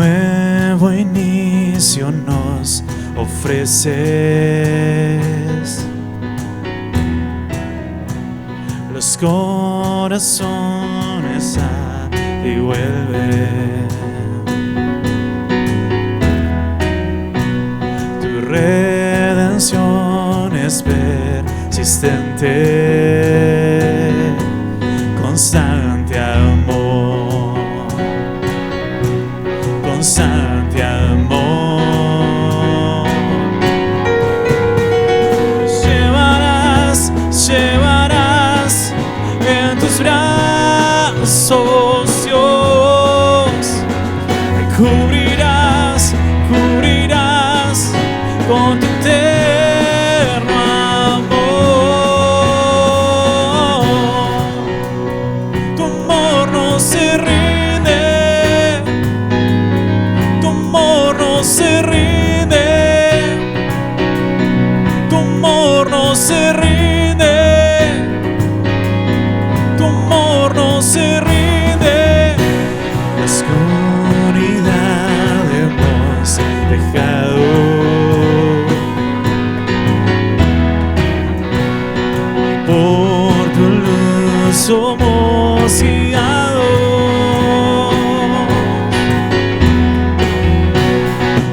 nuevo inicio nos ofreces. Los corazones a ti vuelven. Tu redención es persistente, constante amor, constante amor. Llevarás en tus brazos, Dios. Me cubrirás con tu eterno amor. Tu amor no se rinde, tu amor no se rinde, tu amor no se rinde. No se rinde. La oscuridad hemos dejado, por tu luz somos guiados.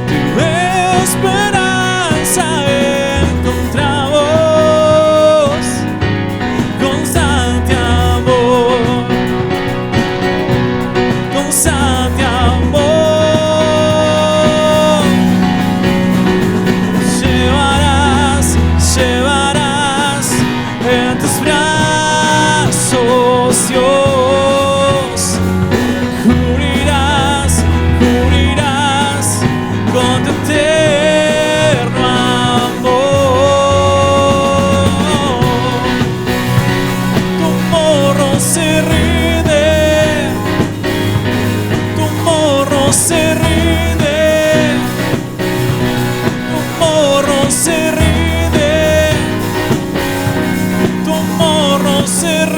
Tu esperanza encontramos, constante amor, constante amor. Llevarás en tus brazos, Dios. Cubrirás con tu eterno amor. Tu amor no se rinde, tu amor no se rinde, tu amor no se rinde, tu amor no se rinde.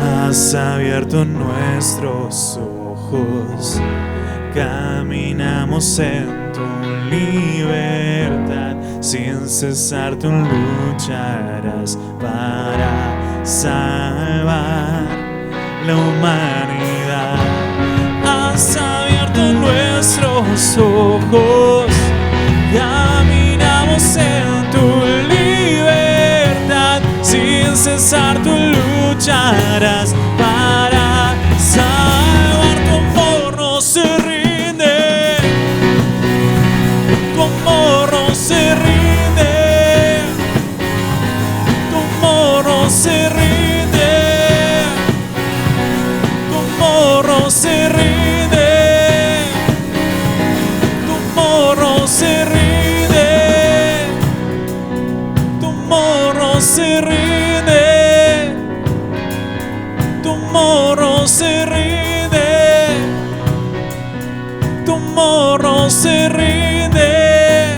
Has abierto nuestros ojos, caminamos en tu libertad, sin cesar tú lucharás para salvar la humanidad. Has abierto nuestros ojos, caminamos en tu libertad, sin cesar tú lucharás para salvar. Tu amor no se rinde, tu amor no se rinde, tu amor no se rinde, tu amor no se rinde, tu amor no se rinde, tu amor no se rinde, tu amor no se rinde, tu amor no se rinde,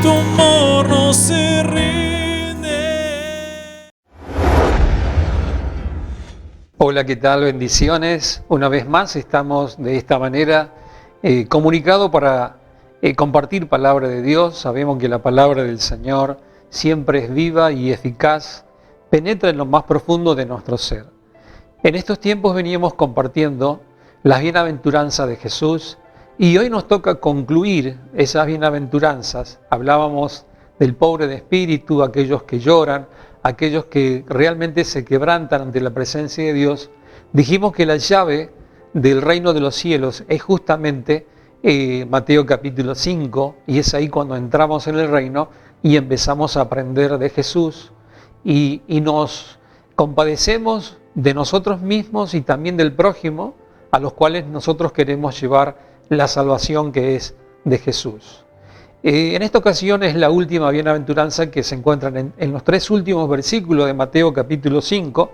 tu amor no se rinde. Hola, ¿qué tal? Bendiciones. Una vez más estamos de esta manera comunicados para compartir palabra de Dios. Sabemos que la palabra del Señor siempre es viva y eficaz, penetra en lo más profundo de nuestro ser. En estos tiempos veníamos compartiendo las bienaventuranzas de Jesús y hoy nos toca concluir esas bienaventuranzas. Hablábamos del pobre de espíritu, aquellos que lloran, aquellos que realmente se quebrantan ante la presencia de Dios. Dijimos que la llave del reino de los cielos es justamente Mateo capítulo 5, y es ahí cuando entramos en el reino y empezamos a aprender de Jesús y nos compadecemos de nosotros mismos y también del prójimo, a los cuales nosotros queremos llevar la salvación que es de Jesús. En esta ocasión es la última bienaventuranza que se encuentran en los tres últimos versículos de Mateo capítulo 5,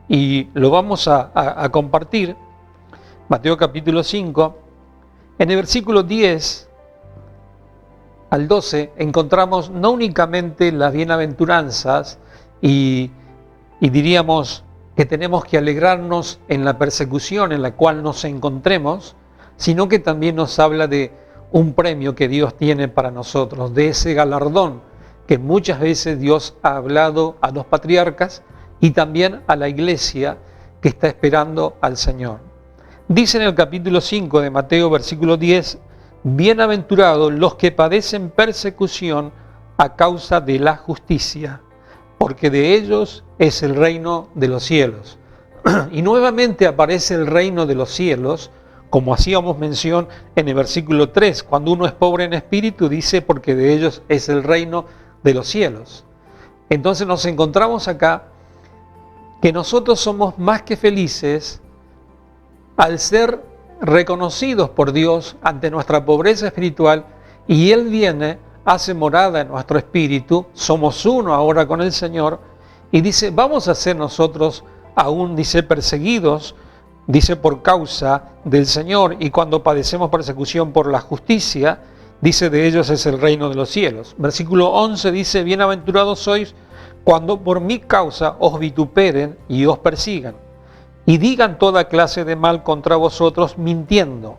y lo vamos a compartir. Mateo capítulo 5, en el versículo 10 al 12 encontramos no únicamente las bienaventuranzas y diríamos que tenemos que alegrarnos en la persecución en la cual nos encontremos, sino que también nos habla de un premio que Dios tiene para nosotros, de ese galardón que muchas veces Dios ha hablado a los patriarcas y también a la iglesia que está esperando al Señor. Dice en el capítulo 5 de Mateo, versículo 10, bienaventurados los que padecen persecución a causa de la justicia, porque de ellos es el reino de los cielos. Y nuevamente aparece el reino de los cielos, como hacíamos mención en el versículo 3, cuando uno es pobre en espíritu, dice, porque de ellos es el reino de los cielos. Entonces nos encontramos acá que nosotros somos más que felices al ser reconocidos por Dios ante nuestra pobreza espiritual, y Él viene, hace morada en nuestro espíritu, somos uno ahora con el Señor, y dice, vamos a ser nosotros aún, dice, perseguidos, dice, por causa del Señor, y cuando padecemos persecución por la justicia, dice, de ellos es el reino de los cielos. Versículo 11 dice, bienaventurados sois cuando por mi causa os vituperen y os persigan, y digan toda clase de mal contra vosotros mintiendo.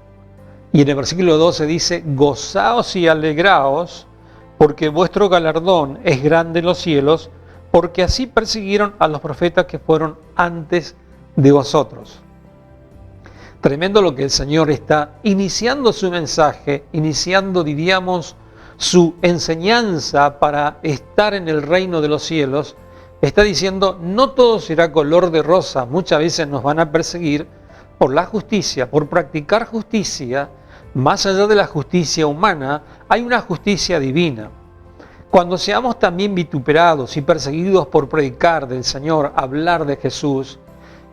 Y en el versículo 12 dice, gozaos y alegraos, porque vuestro galardón es grande en los cielos, porque así persiguieron a los profetas que fueron antes de vosotros. Tremendo lo que el Señor está iniciando su mensaje, iniciando, diríamos, su enseñanza para estar en el reino de los cielos. Está diciendo, no todo será color de rosa, muchas veces nos van a perseguir por la justicia, por practicar justicia. Más allá de la justicia humana, hay una justicia divina. Cuando seamos también vituperados y perseguidos por predicar del Señor, hablar de Jesús,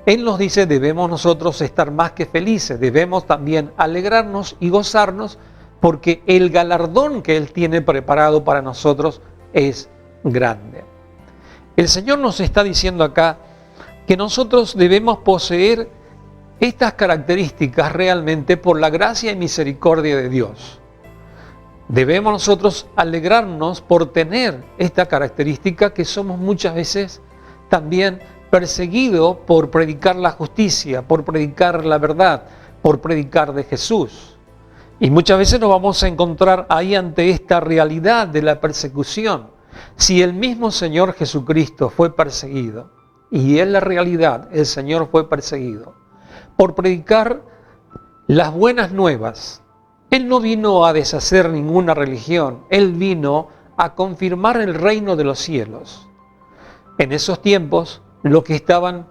Él nos dice, debemos nosotros estar más que felices, debemos también alegrarnos y gozarnos, porque el galardón que Él tiene preparado para nosotros es grande. El Señor nos está diciendo acá que nosotros debemos poseer estas características realmente por la gracia y misericordia de Dios. Debemos nosotros alegrarnos por tener esta característica, que somos muchas veces también perseguidos por predicar la justicia, por predicar la verdad, por predicar de Jesús. Y muchas veces nos vamos a encontrar ahí ante esta realidad de la persecución. Si el mismo Señor Jesucristo fue perseguido, y es la realidad, el Señor fue perseguido, por predicar las buenas nuevas. Él no vino a deshacer ninguna religión, Él vino a confirmar el reino de los cielos. En esos tiempos, los que estaban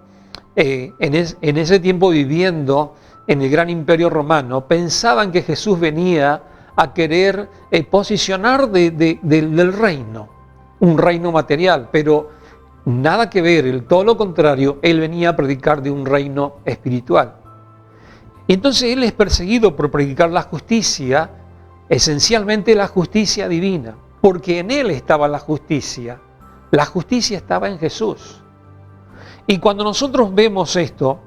en ese tiempo viviendo en el gran imperio romano, pensaban que Jesús venía a querer posicionar del reino, un reino material, pero nada que ver, todo lo contrario, Él venía a predicar de un reino espiritual. Y entonces Él es perseguido por predicar la justicia, esencialmente la justicia divina, porque en Él estaba la justicia estaba en Jesús. Y cuando nosotros vemos esto,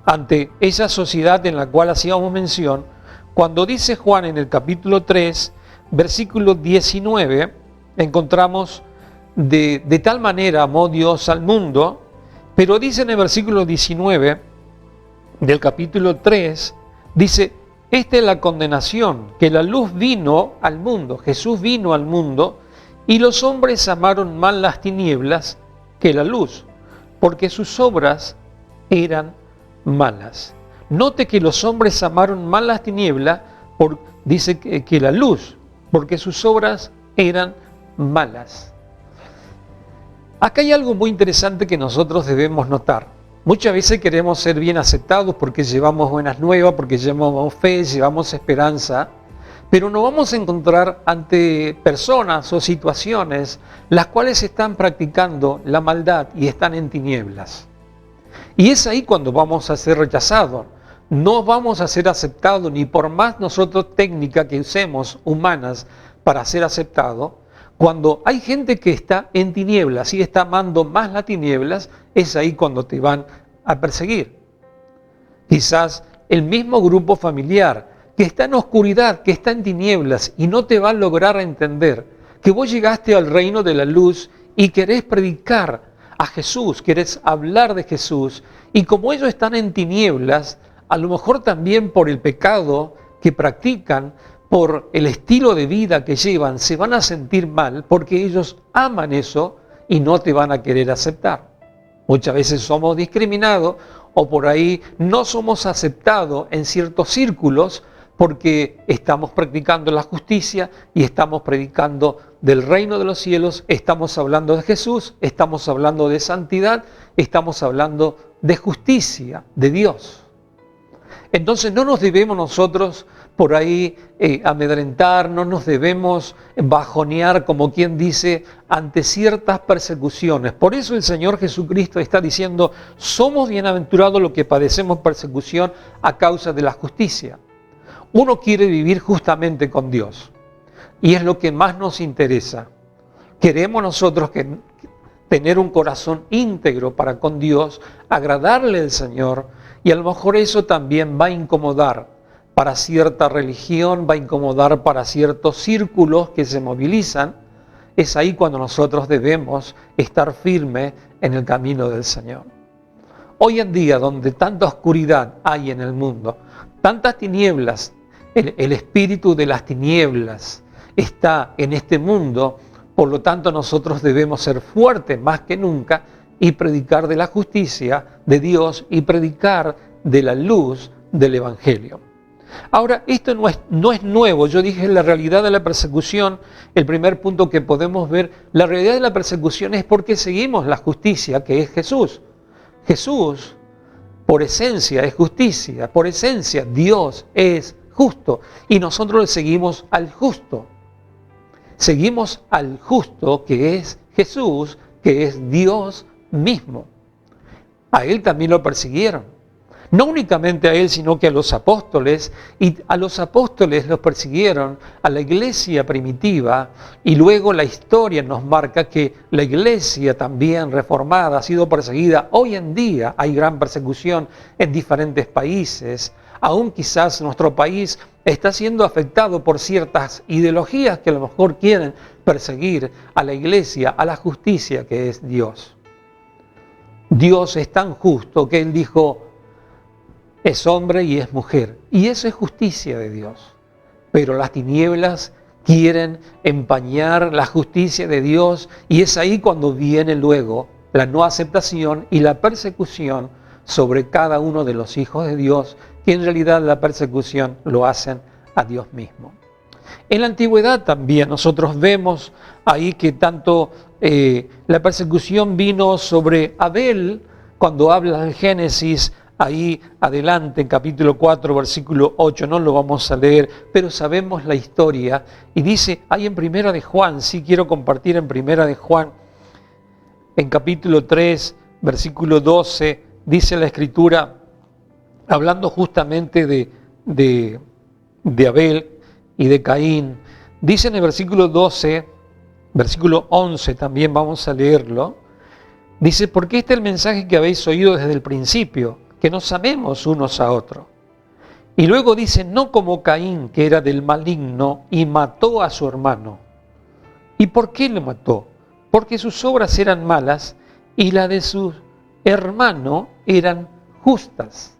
ante esa sociedad en la cual hacíamos mención, cuando dice Juan en el capítulo 3, versículo 19, encontramos de tal manera amó Dios al mundo, pero dice en el versículo 19 del capítulo 3, dice, esta es la condenación, que la luz vino al mundo, Jesús vino al mundo, y los hombres amaron más las tinieblas que la luz, porque sus obras eran malas. Note que los hombres amaron más las tinieblas, dice que la luz, porque sus obras eran malas. Acá hay algo muy interesante que nosotros debemos notar. Muchas veces queremos ser bien aceptados porque llevamos buenas nuevas, porque llevamos fe, llevamos esperanza, pero nos vamos a encontrar ante personas o situaciones las cuales están practicando la maldad y están en tinieblas. Y es ahí cuando vamos a ser rechazados. No vamos a ser aceptados ni por más nosotros técnicas que usemos humanas para ser aceptados. Cuando hay gente que está en tinieblas y está amando más las tinieblas, es ahí cuando te van a perseguir. Quizás el mismo grupo familiar que está en oscuridad, que está en tinieblas y no te va a lograr entender que vos llegaste al reino de la luz y querés predicar a Jesús, querés hablar de Jesús, y como ellos están en tinieblas, a lo mejor también por el pecado que practican, por el estilo de vida que llevan, se van a sentir mal porque ellos aman eso y no te van a querer aceptar. Muchas veces somos discriminados o por ahí no somos aceptados en ciertos círculos porque estamos practicando la justicia y estamos predicando del reino de los cielos, estamos hablando de Jesús, estamos hablando de santidad, estamos hablando de justicia, de Dios. Entonces no nos debemos nosotros por ahí amedrentar, no nos debemos bajonear, como quien dice, ante ciertas persecuciones. Por eso el Señor Jesucristo está diciendo, somos bienaventurados los que padecemos persecución a causa de la justicia. Uno quiere vivir justamente con Dios y es lo que más nos interesa. Queremos nosotros tener un corazón íntegro para con Dios, agradarle al Señor, y a lo mejor eso también va a incomodar para cierta religión, va a incomodar para ciertos círculos que se movilizan. Es ahí cuando nosotros debemos estar firmes en el camino del Señor. Hoy en día, donde tanta oscuridad hay en el mundo, tantas tinieblas, el espíritu de las tinieblas está en este mundo, por lo tanto nosotros debemos ser fuertes más que nunca y predicar de la justicia de Dios y predicar de la luz del Evangelio. Ahora, esto no es nuevo. Yo dije la realidad de la persecución, el primer punto que podemos ver, la realidad de la persecución es porque seguimos la justicia que es Jesús. Jesús, por esencia, es justicia, por esencia, Dios es justo y nosotros le seguimos al justo. Seguimos al justo que es Jesús, que es Dios mismo. A él también lo persiguieron. No únicamente a él, sino que a los apóstoles, y a los apóstoles los persiguieron, a la iglesia primitiva, y luego la historia nos marca que la iglesia también reformada ha sido perseguida. Hoy en día hay gran persecución en diferentes países. Aún quizás nuestro país está siendo afectado por ciertas ideologías que a lo mejor quieren perseguir a la iglesia, a la justicia que es Dios. Dios es tan justo que Él dijo, es hombre y es mujer. Y eso es justicia de Dios. Pero las tinieblas quieren empañar la justicia de Dios y es ahí cuando viene luego la no aceptación y la persecución sobre cada uno de los hijos de Dios, que en realidad la persecución lo hacen a Dios mismo. En la antigüedad también nosotros vemos ahí que tanto la persecución vino sobre Abel, cuando habla en Génesis, ahí adelante en capítulo 4, versículo 8, no lo vamos a leer, pero sabemos la historia, y dice ahí en Primera de Juan, sí quiero compartir en Primera de Juan, en capítulo 3, versículo 12, dice la Escritura, hablando justamente de Abel y de Caín, dice en el versículo 12, versículo 11 también vamos a leerlo, dice, porque este es el mensaje que habéis oído desde el principio, que nos amemos unos a otros. Y luego dice, no como Caín, que era del maligno y mató a su hermano. ¿Y por qué lo mató? Porque sus obras eran malas y las de su hermano eran justas.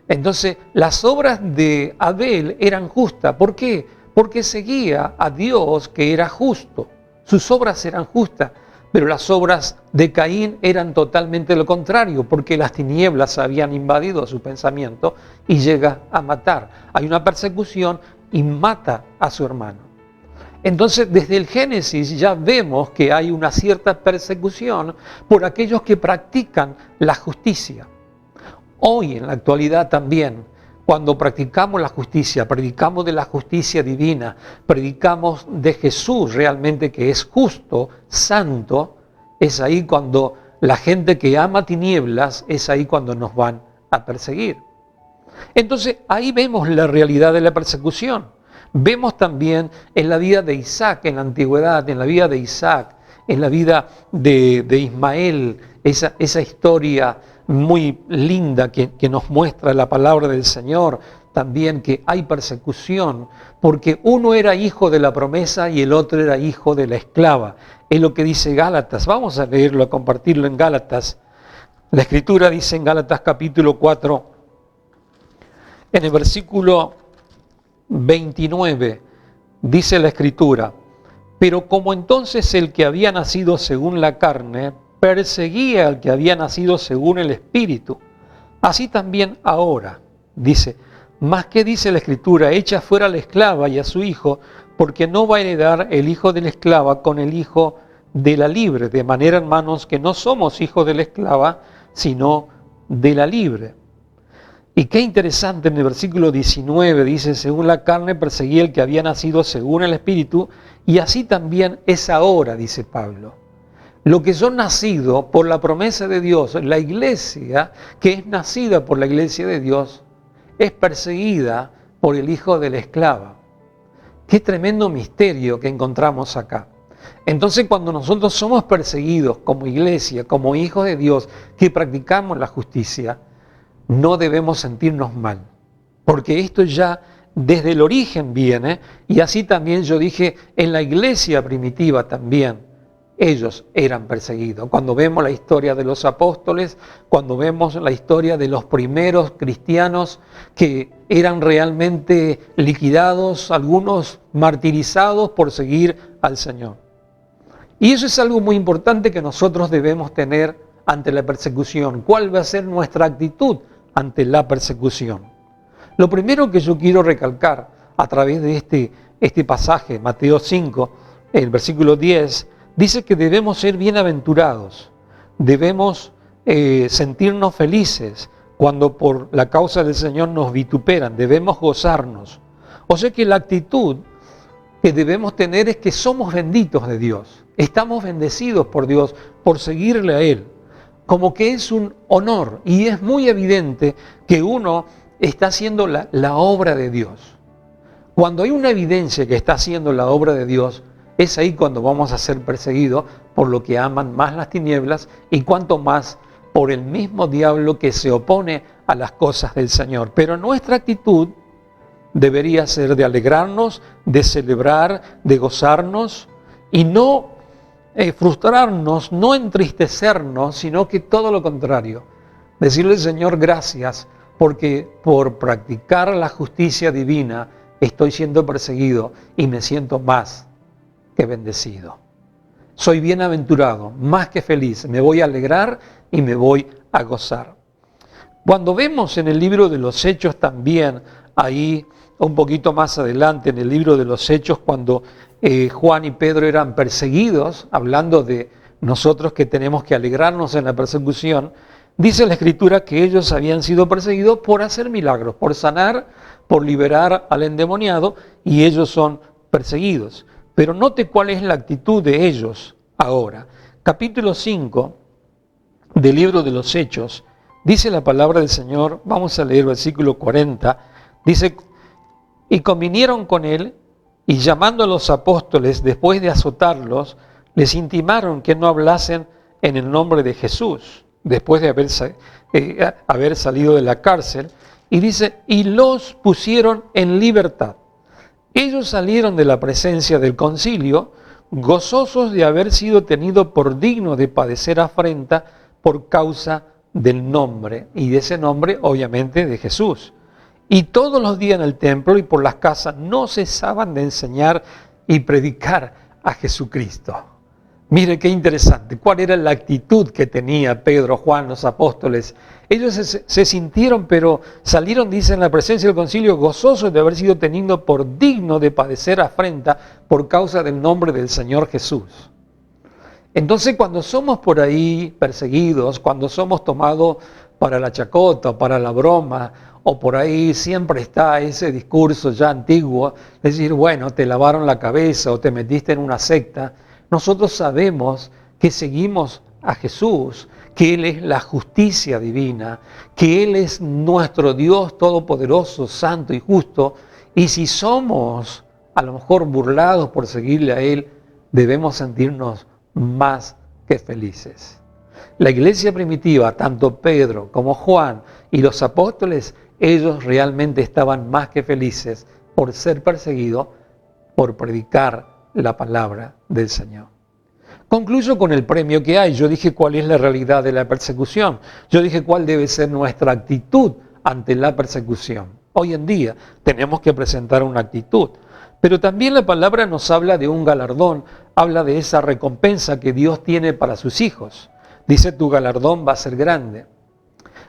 Entonces, las obras de Abel eran justas. ¿Por qué? Porque seguía a Dios que era justo. Sus obras eran justas, pero las obras de Caín eran totalmente lo contrario, porque las tinieblas habían invadido su pensamiento y llega a matar. Hay una persecución y mata a su hermano. Entonces, desde el Génesis ya vemos que hay una cierta persecución por aquellos que practican la justicia. Hoy, en la actualidad también, cuando practicamos la justicia, predicamos de la justicia divina, predicamos de Jesús realmente que es justo, santo, es ahí cuando la gente que ama tinieblas, es ahí cuando nos van a perseguir. Entonces, ahí vemos la realidad de la persecución. Vemos también en la vida de Isaac, en la antigüedad, en la vida de Isaac, en la vida de Ismael, esa historia muy linda que nos muestra la palabra del Señor, también que hay persecución, porque uno era hijo de la promesa y el otro era hijo de la esclava. Es lo que dice Gálatas. Vamos a leerlo, a compartirlo en Gálatas. La Escritura dice en Gálatas capítulo 4, en el versículo 29, dice la Escritura: pero como entonces el que había nacido según la carne perseguía al que había nacido según el Espíritu, así también ahora, dice, más que dice la Escritura, echa fuera a la esclava y a su hijo, porque no va a heredar el hijo de la esclava con el hijo de la libre, de manera, hermanos, que no somos hijos de la esclava, sino de la libre. Y qué interesante, en el versículo 19 dice, según la carne perseguía el que había nacido según el Espíritu, y así también es ahora, dice Pablo. Lo que son nacidos por la promesa de Dios, la iglesia que es nacida por la iglesia de Dios, es perseguida por el hijo de la esclava. Qué tremendo misterio que encontramos acá. Entonces, cuando nosotros somos perseguidos como iglesia, como hijos de Dios, que practicamos la justicia, no debemos sentirnos mal, porque esto ya desde el origen viene, y así también yo dije, en la iglesia primitiva también, ellos eran perseguidos. Cuando vemos la historia de los apóstoles, cuando vemos la historia de los primeros cristianos que eran realmente liquidados, algunos martirizados por seguir al Señor. Y eso es algo muy importante que nosotros debemos tener ante la persecución. ¿Cuál va a ser nuestra actitud ante la persecución? Lo primero que yo quiero recalcar a través de este pasaje, Mateo 5, el versículo 10, dice que debemos ser bienaventurados, debemos sentirnos felices cuando por la causa del Señor nos vituperan, debemos gozarnos. O sea que la actitud que debemos tener es que somos benditos de Dios, estamos bendecidos por Dios por seguirle a Él, como que es un honor, y es muy evidente que uno está haciendo la obra de Dios. Cuando hay una evidencia que está haciendo la obra de Dios, es ahí cuando vamos a ser perseguidos por lo que aman más las tinieblas y cuanto más por el mismo diablo que se opone a las cosas del Señor. Pero nuestra actitud debería ser de alegrarnos, de celebrar, de gozarnos y no frustrarnos, no entristecernos, sino que todo lo contrario. Decirle al Señor gracias porque por practicar la justicia divina estoy siendo perseguido y me siento más que bendecido. Soy bienaventurado, más que feliz. Me voy a alegrar y me voy a gozar. Cuando vemos en el libro de los Hechos también, ahí un poquito más adelante en el libro de los Hechos, cuando Juan y Pedro eran perseguidos, hablando de nosotros que tenemos que alegrarnos en la persecución, dice la Escritura que ellos habían sido perseguidos por hacer milagros, por sanar, por liberar al endemoniado, y ellos son perseguidos. Pero note cuál es la actitud de ellos ahora. Capítulo 5 del libro de los Hechos, dice la palabra del Señor, vamos a leer versículo 40, dice, y convinieron con él, y llamando a los apóstoles, después de azotarlos, les intimaron que no hablasen en el nombre de Jesús, después de haber salido de la cárcel, y dice, y los pusieron en libertad. Ellos salieron de la presencia del concilio, gozosos de haber sido tenidos por dignos de padecer afrenta por causa del nombre, y de ese nombre obviamente de Jesús. Y todos los días en el templo y por las casas no cesaban de enseñar y predicar a Jesucristo. Mire qué interesante, cuál era la actitud que tenía Pedro, Juan, los apóstoles. Ellos se sintieron, pero salieron, dice, en la presencia del concilio, gozosos de haber sido tenidos por digno de padecer afrenta por causa del nombre del Señor Jesús. Entonces, cuando somos por ahí perseguidos, cuando somos tomados para la chacota, para la broma, o por ahí siempre está ese discurso ya antiguo, decir, bueno, te lavaron la cabeza o te metiste en una secta. Nosotros sabemos que seguimos a Jesús, que Él es la justicia divina, que Él es nuestro Dios todopoderoso, santo y justo, y si somos a lo mejor burlados por seguirle a Él, debemos sentirnos más que felices. La iglesia primitiva, tanto Pedro como Juan y los apóstoles, ellos realmente estaban más que felices por ser perseguidos, por predicar la palabra del Señor. Concluyo con el premio que hay. Yo dije cuál es la realidad de la persecución. Yo dije cuál debe ser nuestra actitud ante la persecución. Hoy en día tenemos que presentar una actitud. Pero también la palabra nos habla de un galardón, habla de esa recompensa que Dios tiene para sus hijos. Dice, tu galardón va a ser grande.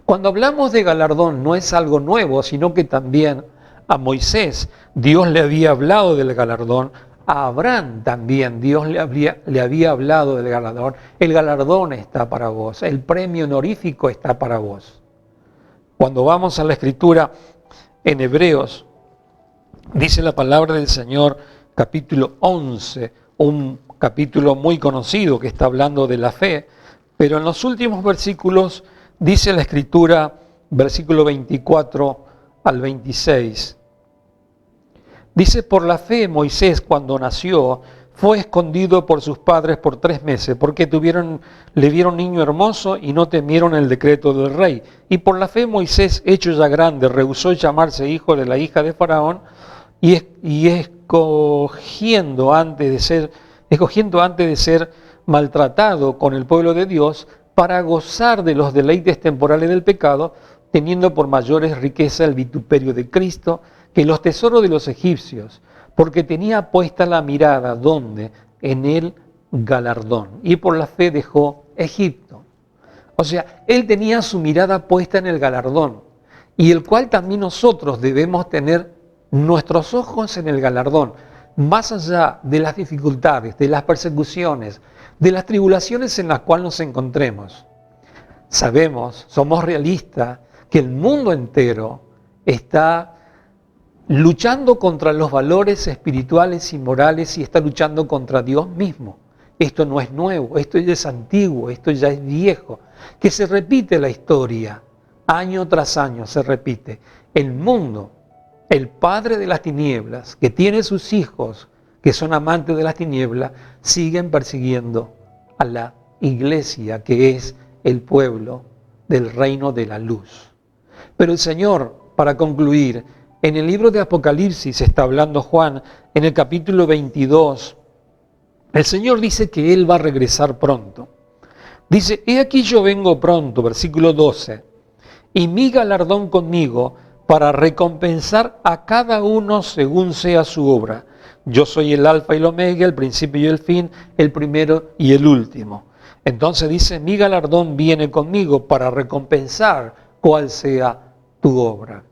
Cuando hablamos de galardón no es algo nuevo, sino que también a Moisés Dios le había hablado del galardón. A Abraham también Dios le había hablado del galardón. El galardón está para vos, el premio honorífico está para vos. Cuando vamos a la Escritura en Hebreos, dice la palabra del Señor, capítulo 11, un capítulo muy conocido que está hablando de la fe, pero en los últimos versículos dice la Escritura, versículo 24 al 26, dice, por la fe Moisés cuando nació fue escondido por sus padres por 3 meses, porque le vieron niño hermoso y no temieron el decreto del rey. Y por la fe Moisés, hecho ya grande, rehusó llamarse hijo de la hija de Faraón, y escogiendo antes de ser maltratado con el pueblo de Dios, para gozar de los deleites temporales del pecado, teniendo por mayores riqueza el vituperio de Cristo que los tesoros de los egipcios, porque tenía puesta la mirada, ¿dónde? En el galardón. Y por la fe dejó Egipto. O sea, él tenía su mirada puesta en el galardón, y el cual también nosotros debemos tener nuestros ojos en el galardón, más allá de las dificultades, de las persecuciones, de las tribulaciones en las cuales nos encontremos. Sabemos, somos realistas, que el mundo entero está luchando contra los valores espirituales y morales y está luchando contra Dios mismo. Esto no es nuevo, esto ya es antiguo, esto ya es viejo, que se repite la historia, año tras año se repite. El mundo, el padre de las tinieblas, que tiene sus hijos que son amantes de las tinieblas, siguen persiguiendo a la iglesia, que es el pueblo del reino de la luz. Pero el Señor, para concluir, en el libro de Apocalipsis está hablando Juan, en el capítulo 22, el Señor dice que Él va a regresar pronto. Dice, he aquí yo vengo pronto, versículo 12, y mi galardón conmigo para recompensar a cada uno según sea su obra. Yo soy el alfa y el omega, el principio y el fin, el primero y el último. Entonces dice, mi galardón viene conmigo para recompensar cuál sea tu obra.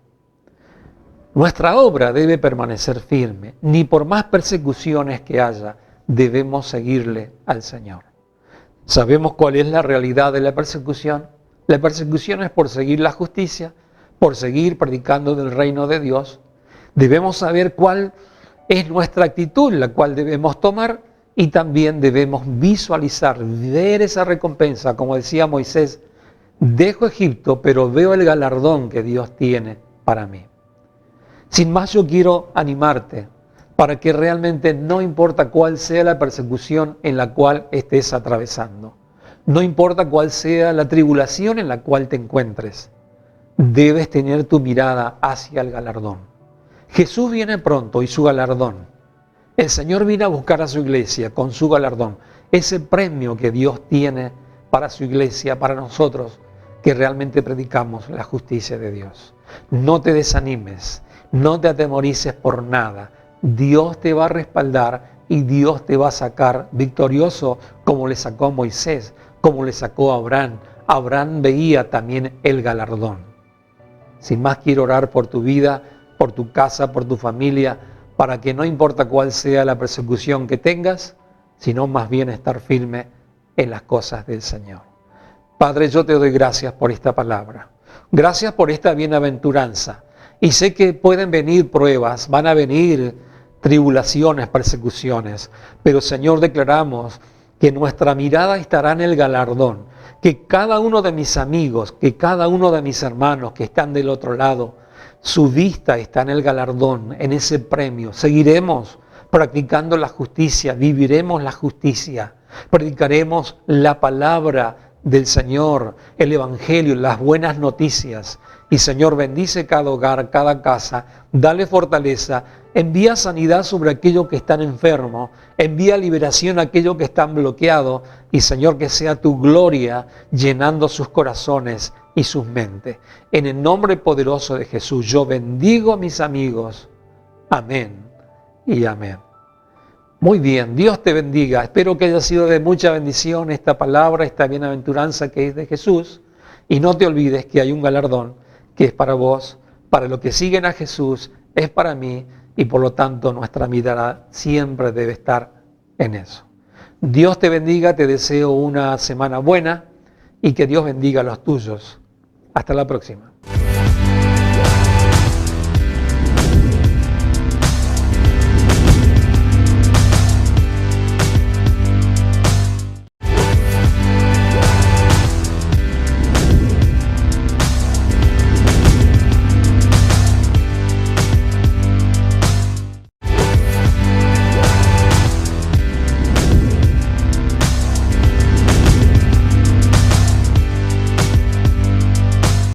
Nuestra obra debe permanecer firme, ni por más persecuciones que haya, debemos seguirle al Señor. ¿Sabemos cuál es la realidad de la persecución? La persecución es por seguir la justicia, por seguir predicando del reino de Dios. Debemos saber cuál es nuestra actitud, la cual debemos tomar, y también debemos visualizar, ver esa recompensa, como decía Moisés, dejo Egipto, pero veo el galardón que Dios tiene para mí. Sin más, yo quiero animarte para que realmente no importa cuál sea la persecución en la cual estés atravesando, no importa cuál sea la tribulación en la cual te encuentres, debes tener tu mirada hacia el galardón. Jesús viene pronto y su galardón. El Señor viene a buscar a su iglesia con su galardón, ese premio que Dios tiene para su iglesia, para nosotros que realmente predicamos la justicia de Dios. No te desanimes, no te atemorices por nada. Dios te va a respaldar y Dios te va a sacar victorioso, como le sacó a Moisés, como le sacó a Abraham. Abraham veía también el galardón. Sin más, quiero orar por tu vida, por tu casa, por tu familia, para que no importa cuál sea la persecución que tengas, sino más bien estar firme en las cosas del Señor. Padre, yo te doy gracias por esta palabra. Gracias por esta bienaventuranza. Y sé que pueden venir pruebas, van a venir tribulaciones, persecuciones. Pero Señor, declaramos que nuestra mirada estará en el galardón. Que cada uno de mis amigos, que cada uno de mis hermanos que están del otro lado, su vista está en el galardón, en ese premio. Seguiremos practicando la justicia, viviremos la justicia, predicaremos la palabra del Señor, el Evangelio, las buenas noticias. Y Señor, bendice cada hogar, cada casa, dale fortaleza, envía sanidad sobre aquellos que están enfermos, envía liberación a aquellos que están bloqueados, y Señor, que sea tu gloria llenando sus corazones y sus mentes. En el nombre poderoso de Jesús, yo bendigo a mis amigos. Amén y amén. Muy bien, Dios te bendiga. Espero que haya sido de mucha bendición esta palabra, esta bienaventuranza que es de Jesús. Y no te olvides que hay un galardón que es para vos, para los que siguen a Jesús, es para mí, y por lo tanto nuestra mirada siempre debe estar en eso. Dios te bendiga, te deseo una semana buena y que Dios bendiga a los tuyos. Hasta la próxima.